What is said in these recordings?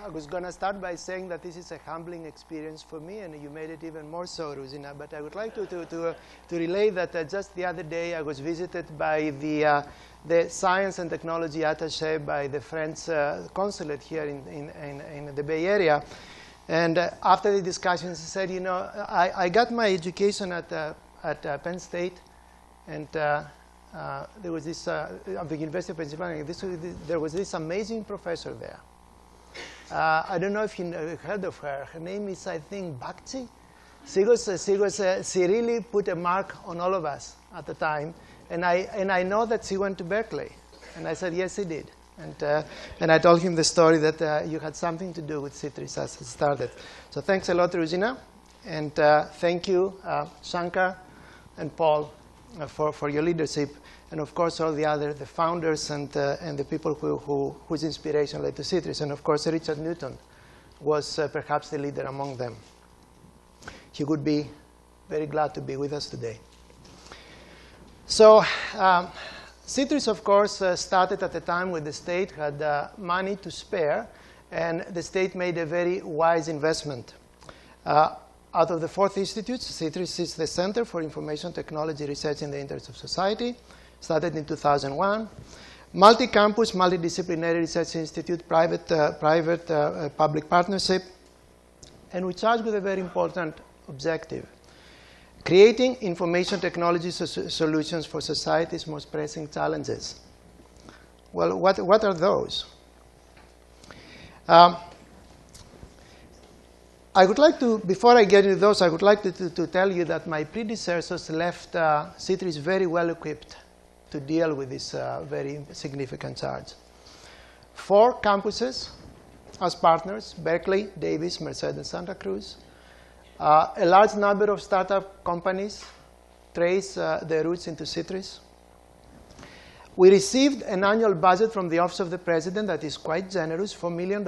I was going to start by saying that this is a humbling experience for me, and you made it even more so, Ruzina. But I would like to relay that just the other day I was visited by the Science and Technology Attaché by the French consulate here in the Bay Area. And after the discussions, he said, you know, I got my education at Penn State, and there was this, at the University of Pennsylvania, there was this amazing professor there. I don't know if you heard of her. Her name is, I think, Bakchi. She really put a mark on all of us at the time. And I know that she went to Berkeley. And I said, yes, she did. And I told him the story that you had something to do with CITRIS as it started. So thanks a lot, Ruzina. And thank you, Shankar and Paul, for your leadership. And of course, all the founders and the people whose inspiration led to CITRIS. And of course, Richard Newton was perhaps the leader among them. He would be very glad to be with us today. So CITRIS, of course, started at a time when the state had money to spare, and the state made a very wise investment. Out of the 4 institutes, CITRIS is the Center for Information Technology Research in the Interest of Society, started in 2001. Multi-campus, multidisciplinary research institute, private-public partnership. And we charge with a very important objective: creating information technology solutions for society's most pressing challenges. Well, what are those? I would like to, before I get into those, I would like to tell you that my predecessors left CITRIS very well equipped to deal with this very significant charge. 4 campuses as partners: Berkeley, Davis, Merced, and Santa Cruz. A large number of startup companies trace their roots into CITRIS. We received an annual budget from the Office of the President that is quite generous, $4 million.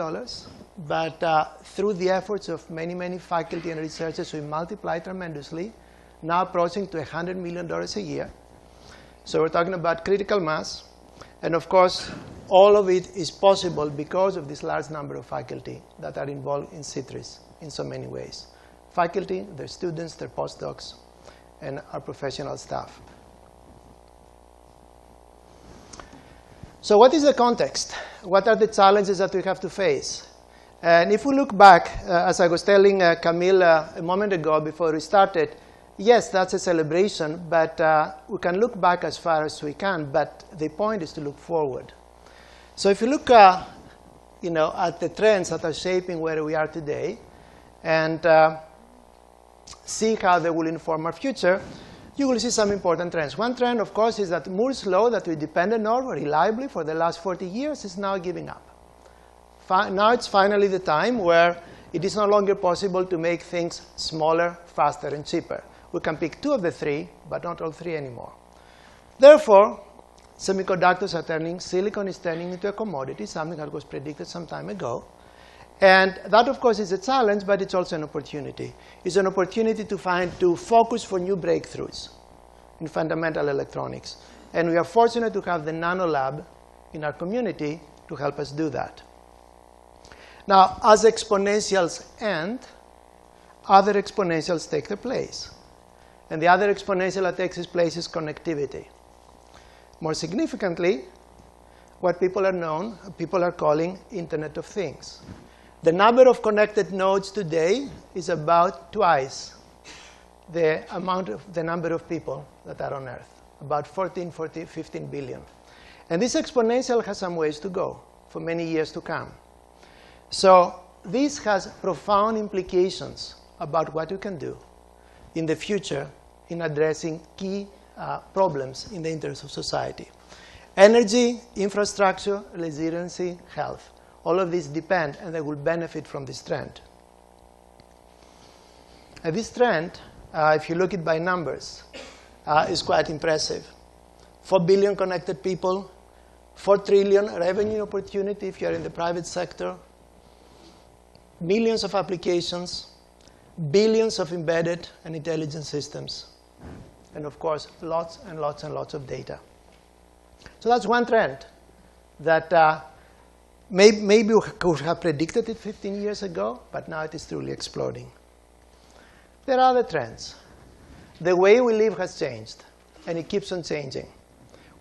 But through the efforts of many, many faculty and researchers, we multiplied tremendously, now approaching to $100 million a year. So we're talking about critical mass. And of course, all of it is possible because of this large number of faculty that are involved in CITRIS in so many ways. Faculty, their students, their postdocs, and our professional staff. So what is the context? What are the challenges that we have to face? And if we look back, as I was telling Camille a moment ago before we started, yes, that's a celebration, but we can look back as far as we can, but the point is to look forward. So if you look at the trends that are shaping where we are today, and see how they will inform our future, you will see some important trends. One trend, of course, is that Moore's law that we depended on reliably for the last 40 years is now giving up. Now it's finally the time where it is no longer possible to make things smaller, faster, and cheaper. We can pick 2 of the 3, but not all 3 anymore. Therefore, semiconductors are turning, silicon is turning into a commodity, something that was predicted some time ago. And that, of course, is a challenge, but it's also an opportunity. It's an opportunity to focus for new breakthroughs in fundamental electronics. And we are fortunate to have the Nano Lab in our community to help us do that. Now, as exponentials end, other exponentials take their place. And the other exponential that takes its place is connectivity. More significantly, what people are calling Internet of Things. The number of connected nodes today is about twice the number of people that are on Earth, about 15 billion. And this exponential has some ways to go for many years to come. So this has profound implications about what we can do in the future in addressing key problems in the interest of society. Energy, infrastructure, resiliency, health. All of these depend, and they will benefit from this trend. And this trend, if you look at it by numbers, is quite impressive. 4 billion connected people, 4 trillion revenue opportunity if you're in the private sector, millions of applications, billions of embedded and intelligent systems, and of course, lots and lots and lots of data. So that's one trend that Maybe we could have predicted it 15 years ago, but now it is truly exploding. There are other trends. The way we live has changed, and it keeps on changing.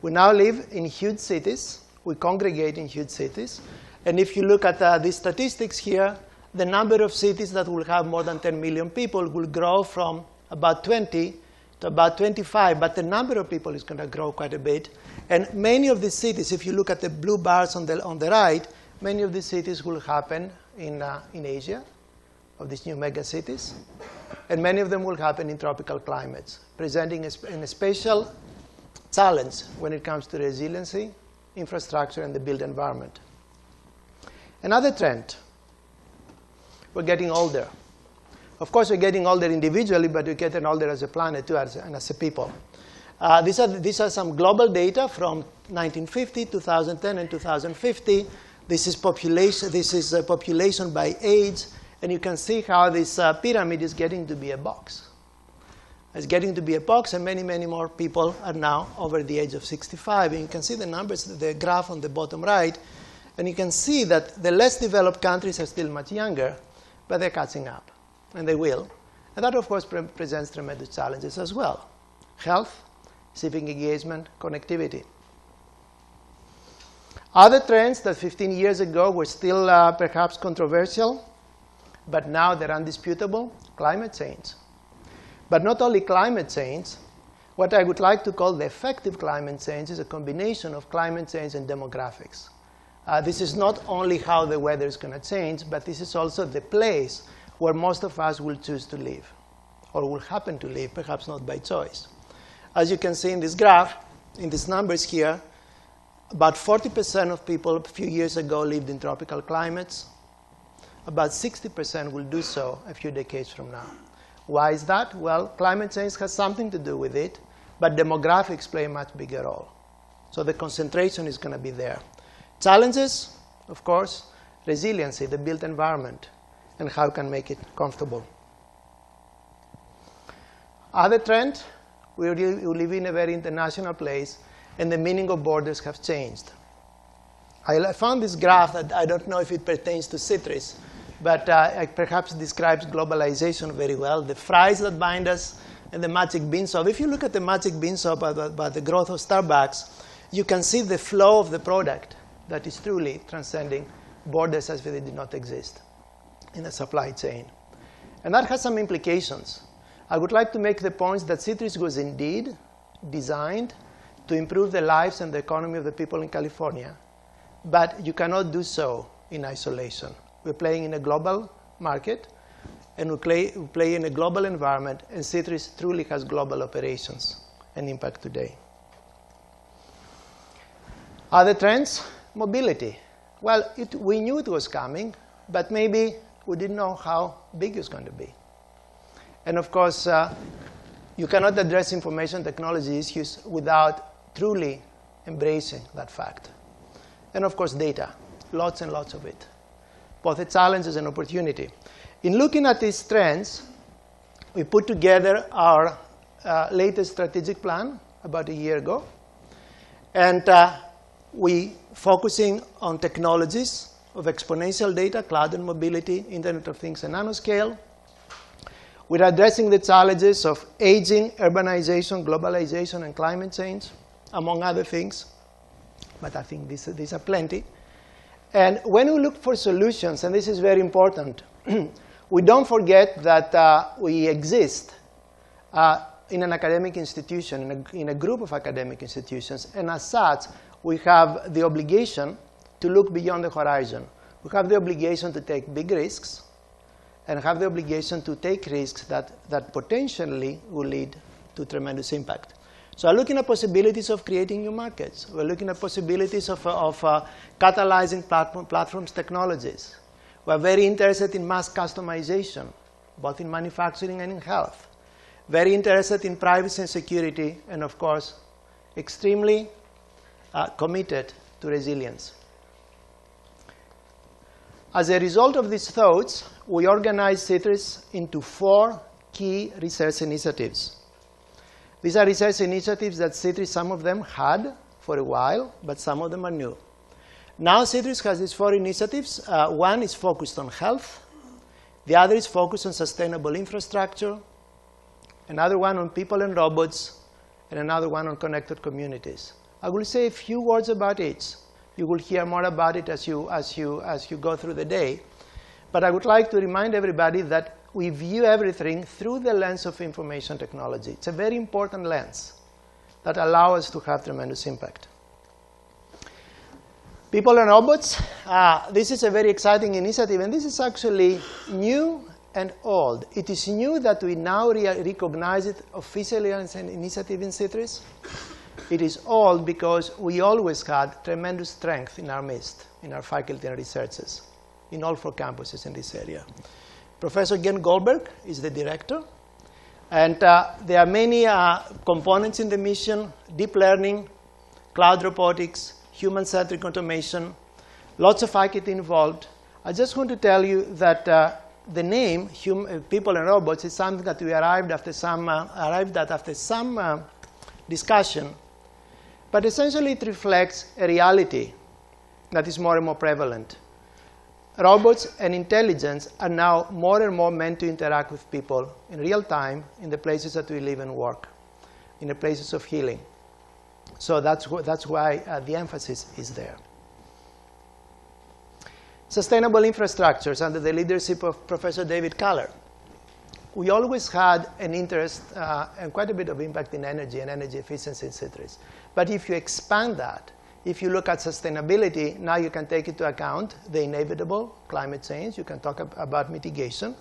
We now live in huge cities. We congregate in huge cities. And if you look at these statistics here, the number of cities that will have more than 10 million people will grow from about 20 to about 25, but the number of people is going to grow quite a bit. And many of these cities, if you look at the blue bars on the right, many of these cities will happen in Asia, of these new mega cities. And many of them will happen in tropical climates, presenting a special challenge when it comes to resiliency, infrastructure, and the built environment. Another trend, we're getting older. Of course, we're getting older individually, but we're getting older as a planet too, and as a people. These are some global data from 1950, 2010, and 2050. This is population. This is population by age, and you can see how this pyramid is getting to be a box. It's getting to be a box, and many, many more people are now over the age of 65. And you can see the numbers, the graph on the bottom right, and you can see that the less developed countries are still much younger, but they're catching up, and they will. And that, of course, presents tremendous challenges as well. Health, civic engagement, connectivity. Other trends that 15 years ago were still perhaps controversial, but now they're undisputable, climate change. But not only climate change, what I would like to call the effective climate change is a combination of climate change and demographics. This is not only how the weather is going to change, but this is also the place where most of us will choose to live, or will happen to live, perhaps not by choice. As you can see in this graph, in these numbers here, about 40% of people a few years ago lived in tropical climates. About 60% will do so a few decades from now. Why is that? Well, climate change has something to do with it, but demographics play a much bigger role. So the concentration is going to be there. Challenges, of course, resiliency, the built environment, and how we can make it comfortable. Other trend, we live in a very international place, and the meaning of borders have changed. I found this graph that I don't know if it pertains to CITRIS, but it perhaps describes globalization very well. The fries that bind us and the magic bean soup. If you look at the magic bean soup about the growth of Starbucks, you can see the flow of the product that is truly transcending borders as if they did not exist in the supply chain. And that has some implications. I would like to make the point that CITRIS was indeed designed to improve the lives and the economy of the people in California. But you cannot do so in isolation. We're playing in a global market, and we play in a global environment, and CITRIS truly has global operations and impact today. Other trends? Mobility. Well, we knew it was coming, but maybe we didn't know how big it was going to be. And of course, you cannot address information technology issues without truly embracing that fact. And of course, data, lots and lots of it, both a challenge and an opportunity. In looking at these trends, we put together our latest strategic plan about a year ago. And we focusing on technologies of exponential data, cloud and mobility, Internet of Things, and nanoscale. We're addressing the challenges of aging, urbanization, globalization, and climate change, among other things. But I think these are plenty. And when we look for solutions, and this is very important, we don't forget that we exist in an academic institution, in a group of academic institutions. And as such, we have the obligation to look beyond the horizon. We have the obligation to take big risks and have the obligation to take risks that potentially will lead to tremendous impact. So we're looking at possibilities of creating new markets. We're looking at possibilities of catalyzing platforms technologies. We're very interested in mass customization, both in manufacturing and in health. Very interested in privacy and security, and of course, extremely committed to resilience. As a result of these thoughts, we organized CITRIS into 4 key research initiatives. These are research initiatives that CITRIS, some of them had for a while, but some of them are new. Now CITRIS has these 4 initiatives. One is focused on health. The other is focused on sustainable infrastructure. Another one on people and robots. And another one on connected communities. I will say a few words about each. You will hear more about it as you go through the day. But I would like to remind everybody that we view everything through the lens of information technology. It's a very important lens that allows us to have tremendous impact. People and robots, this is a very exciting initiative, and this is actually new and old. It is new that we now recognize it officially as an initiative in CITRIS. It is old because we always had tremendous strength in our midst, in our faculty and researchers, in all 4 campuses in this area. Professor Gen Goldberg is the director. And there are many components in the mission: deep learning, cloud robotics, human-centric automation, lots of faculty involved. I just want to tell you that the name People and Robots is something that we arrived at after some discussion. But essentially, it reflects a reality that is more and more prevalent. Robots and intelligence are now more and more meant to interact with people in real time in the places that we live and work, in the places of healing. So that's why the emphasis is there. Sustainable infrastructures under the leadership of Professor David Kaller. We always had an interest and quite a bit of impact in energy and energy efficiency in CITRIS. But if you expand that, if you look at sustainability, now you can take into account the inevitable climate change. You can talk about mitigation.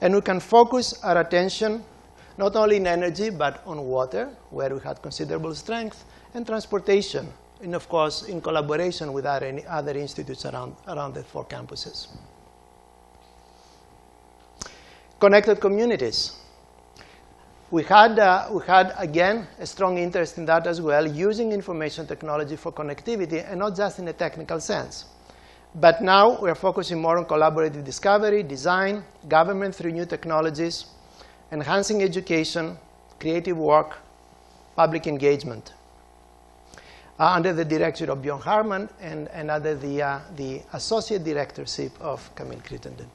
And we can focus our attention not only in energy, but on water, where we had considerable strength, and transportation, and of course, in collaboration with other institutes around the 4 campuses. Connected communities. We had, again, a strong interest in that as well, using information technology for connectivity, and not just in a technical sense. But now we're focusing more on collaborative discovery, design, government through new technologies, enhancing education, creative work, public engagement. Under the directorship of Bjorn Harman and under the associate directorship of Camille Crittenden.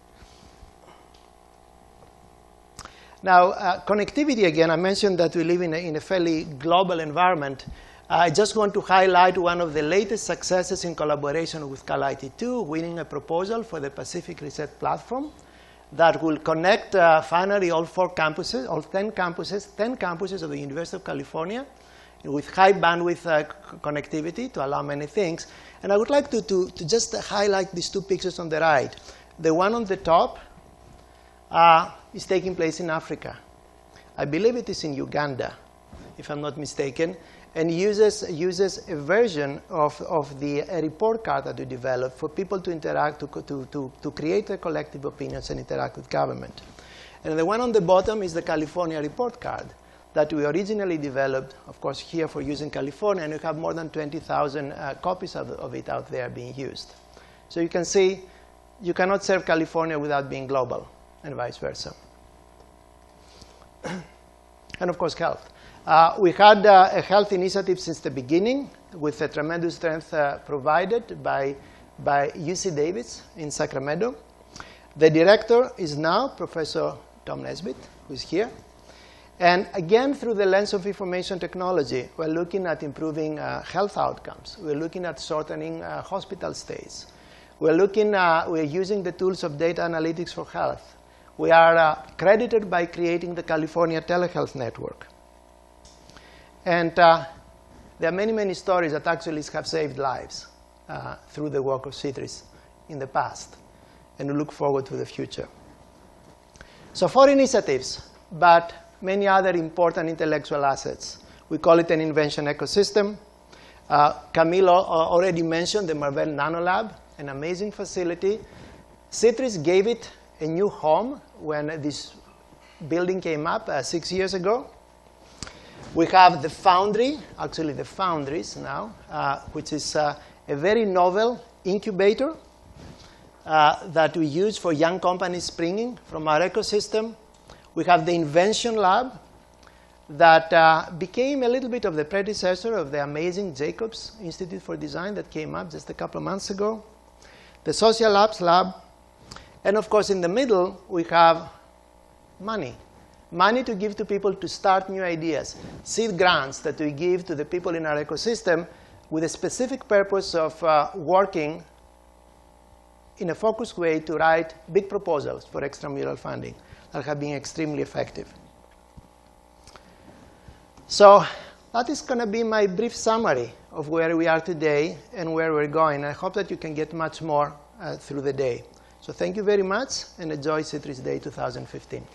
Now, connectivity, again, I mentioned that we live in a fairly global environment. I just want to highlight one of the latest successes in collaboration with CalIT2, winning a proposal for the Pacific Research Platform that will connect finally all 4 campuses, all 10 campuses of the University of California with high bandwidth connectivity to allow many things. And I would like to just highlight these 2 pictures on the right. The one on the top is taking place in Africa. I believe it is in Uganda, if I'm not mistaken, and uses a version of a report card that we developed for people to interact, to create their collective opinions and interact with government. And the one on the bottom is the California report card that we originally developed, of course, here for use in California, and we have more than 20,000 copies of it out there being used. So you can see you cannot serve California without being global, and vice versa. And of course, health. We had a health initiative since the beginning with a tremendous strength provided by UC Davis in Sacramento. The director is now Professor Tom Nesbitt, who is here. And again, through the lens of information technology, we're looking at improving health outcomes. We're looking at shortening hospital stays. We're using the tools of data analytics for health. We are credited by creating the California Telehealth Network. And there are many, many stories that actually have saved lives through the work of CITRIS in the past. And we look forward to the future. So 4 initiatives, but many other important intellectual assets. We call it an invention ecosystem. Camille already mentioned the Marvell Nanolab, an amazing facility. CITRIS gave it a new home when this building came up 6 years ago. We have the foundry, actually the foundries now, which is a very novel incubator that we use for young companies springing from our ecosystem. We have the Invention Lab that became a little bit of the predecessor of the amazing Jacobs Institute for Design that came up just a couple of months ago, the Social Apps Lab, and of course in the middle we have money. Money to give to people to start new ideas, seed grants that we give to the people in our ecosystem with a specific purpose of working in a focused way to write big proposals for extramural funding that have been extremely effective. So that is going to be my brief summary of where we are today and where we're going. I hope that you can get much more through the day. So thank you very much, and enjoy CITRIS Day 2015.